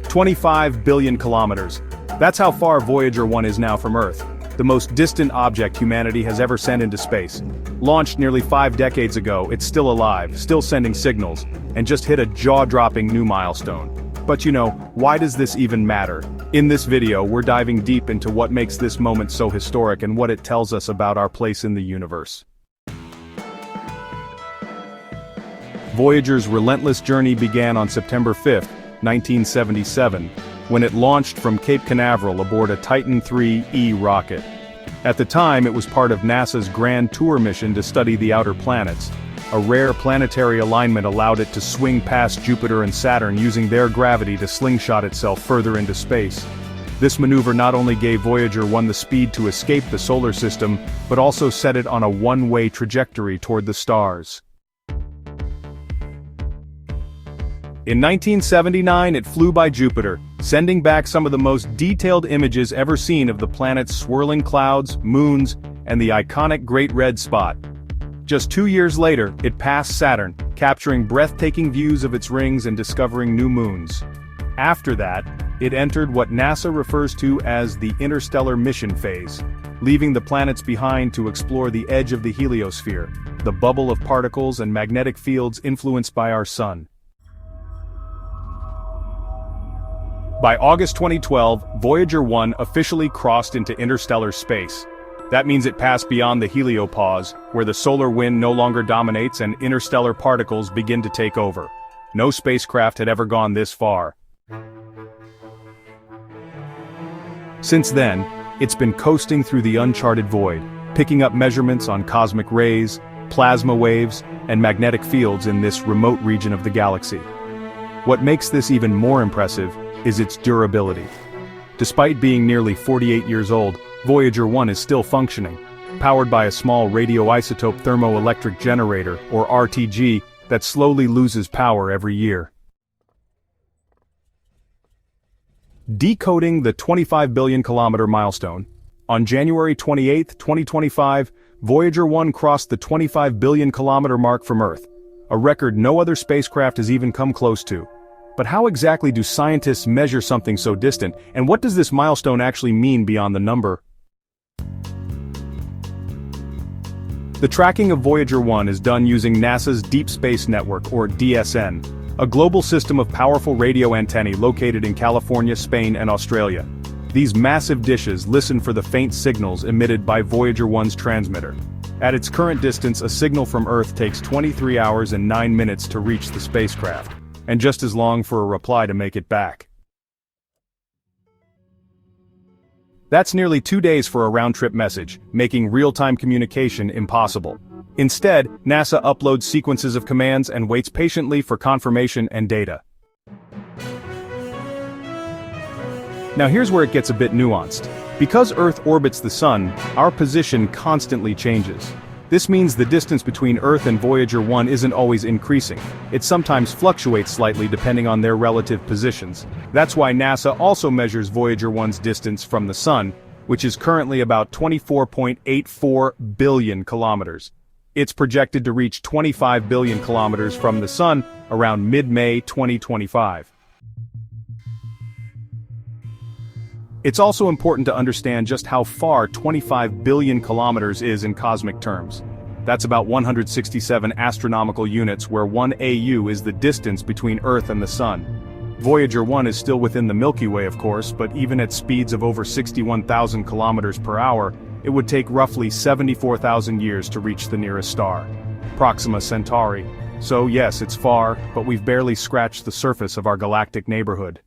25 billion kilometers. That's how far Voyager 1 is now from Earth, the most distant object humanity has ever sent into space. Launched nearly 5 decades ago, it's still alive, still sending signals, and just hit a jaw-dropping new milestone. But why does this even matter? In this video, we're diving deep into what makes this moment so historic and what it tells us about our place in the universe. Voyager's relentless journey began on September 5, 1977, when it launched from Cape Canaveral aboard a Titan III-E rocket. At the time, it was part of NASA's Grand Tour mission to study the outer planets. A rare planetary alignment allowed it to swing past Jupiter and Saturn using their gravity to slingshot itself further into space. This maneuver not only gave Voyager 1 the speed to escape the solar system, but also set it on a one-way trajectory toward the stars. In 1979, it flew by Jupiter, sending back some of the most detailed images ever seen of the planet's swirling clouds, moons, and the iconic Great Red Spot. Just 2 years later, it passed Saturn, capturing breathtaking views of its rings and discovering new moons. After that, it entered what NASA refers to as the interstellar mission phase, leaving the planets behind to explore the edge of the heliosphere, the bubble of particles and magnetic fields influenced by our Sun. By August 2012, Voyager 1 officially crossed into interstellar space. That means it passed beyond the heliopause, where the solar wind no longer dominates and interstellar particles begin to take over. No spacecraft had ever gone this far. Since then, it's been coasting through the uncharted void, picking up measurements on cosmic rays, plasma waves, and magnetic fields in this remote region of the galaxy. What makes this even more impressive is its durability. Despite being nearly 48 years old, Voyager 1 is still functioning, powered by a small radioisotope thermoelectric generator, or RTG, that slowly loses power every year. Decoding the 25 billion kilometer milestone, on January 28, 2025, Voyager 1 crossed the 25 billion kilometer mark from Earth, a record no other spacecraft has even come close to. But how exactly do scientists measure something so distant, and what does this milestone actually mean beyond the number? The tracking of Voyager 1 is done using NASA's Deep Space Network, or DSN, a global system of powerful radio antennae located in California, Spain, and Australia. These massive dishes listen for the faint signals emitted by Voyager 1's transmitter. At its current distance, a signal from Earth takes 23 hours and 9 minutes to reach the spacecraft, and just as long for a reply to make it back. That's nearly 2 days for a round-trip message, making real-time communication impossible. Instead, NASA uploads sequences of commands and waits patiently for confirmation and data. Now here's where it gets a bit nuanced. Because Earth orbits the Sun, our position constantly changes. This means the distance between Earth and Voyager 1 isn't always increasing. It sometimes fluctuates slightly depending on their relative positions. That's why NASA also measures Voyager 1's distance from the Sun, which is currently about 24.84 billion kilometers. It's projected to reach 25 billion kilometers from the Sun around mid-May 2025. It's also important to understand just how far 25 billion kilometers is in cosmic terms. That's about 167 astronomical units, where 1 AU is the distance between Earth and the Sun. Voyager 1 is still within the Milky Way, of course, but even at speeds of over 61,000 kilometers per hour, it would take roughly 74,000 years to reach the nearest star, Proxima Centauri. So yes, it's far, but we've barely scratched the surface of our galactic neighborhood.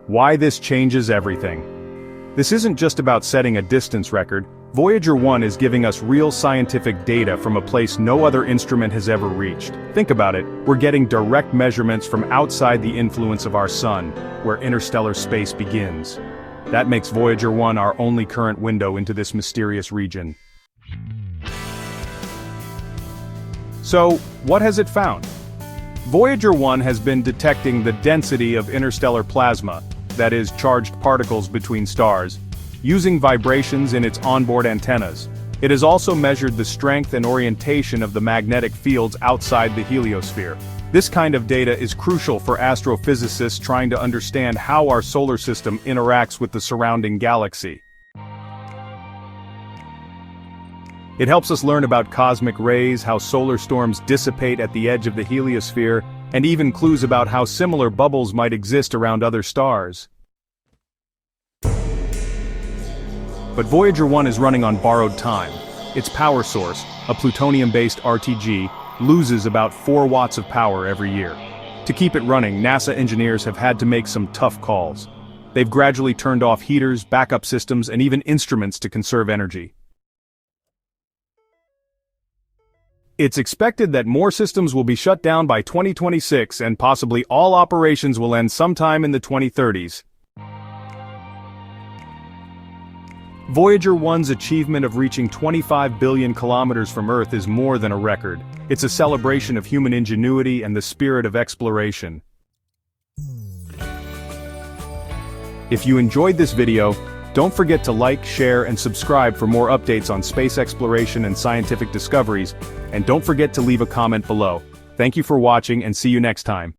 Why this changes everything. This isn't just about setting a distance record. Voyager 1 is giving us real scientific data from a place no other instrument has ever reached. Think about it, we're getting direct measurements from outside the influence of our Sun, where interstellar space begins. That makes Voyager 1 our only current window into this mysterious region. So, what has it found? Voyager 1 has been detecting the density of interstellar plasma, that is, charged particles between stars, using vibrations in its onboard antennas. It has also measured the strength and orientation of the magnetic fields outside the heliosphere. This kind of data is crucial for astrophysicists trying to understand how our solar system interacts with the surrounding galaxy. It helps us learn about cosmic rays, how solar storms dissipate at the edge of the heliosphere, and even clues about how similar bubbles might exist around other stars. But Voyager 1 is running on borrowed time. Its power source, a plutonium-based RTG, loses about 4 watts of power every year. To keep it running, NASA engineers have had to make some tough calls. They've gradually turned off heaters, backup systems, and even instruments to conserve energy. It's expected that more systems will be shut down by 2026 and possibly all operations will end sometime in the 2030s. Voyager 1's achievement of reaching 25 billion kilometers from Earth is more than a record. It's a celebration of human ingenuity and the spirit of exploration. If you enjoyed this video, don't forget to like, share, and subscribe for more updates on space exploration and scientific discoveries, and don't forget to leave a comment below. Thank you for watching and see you next time.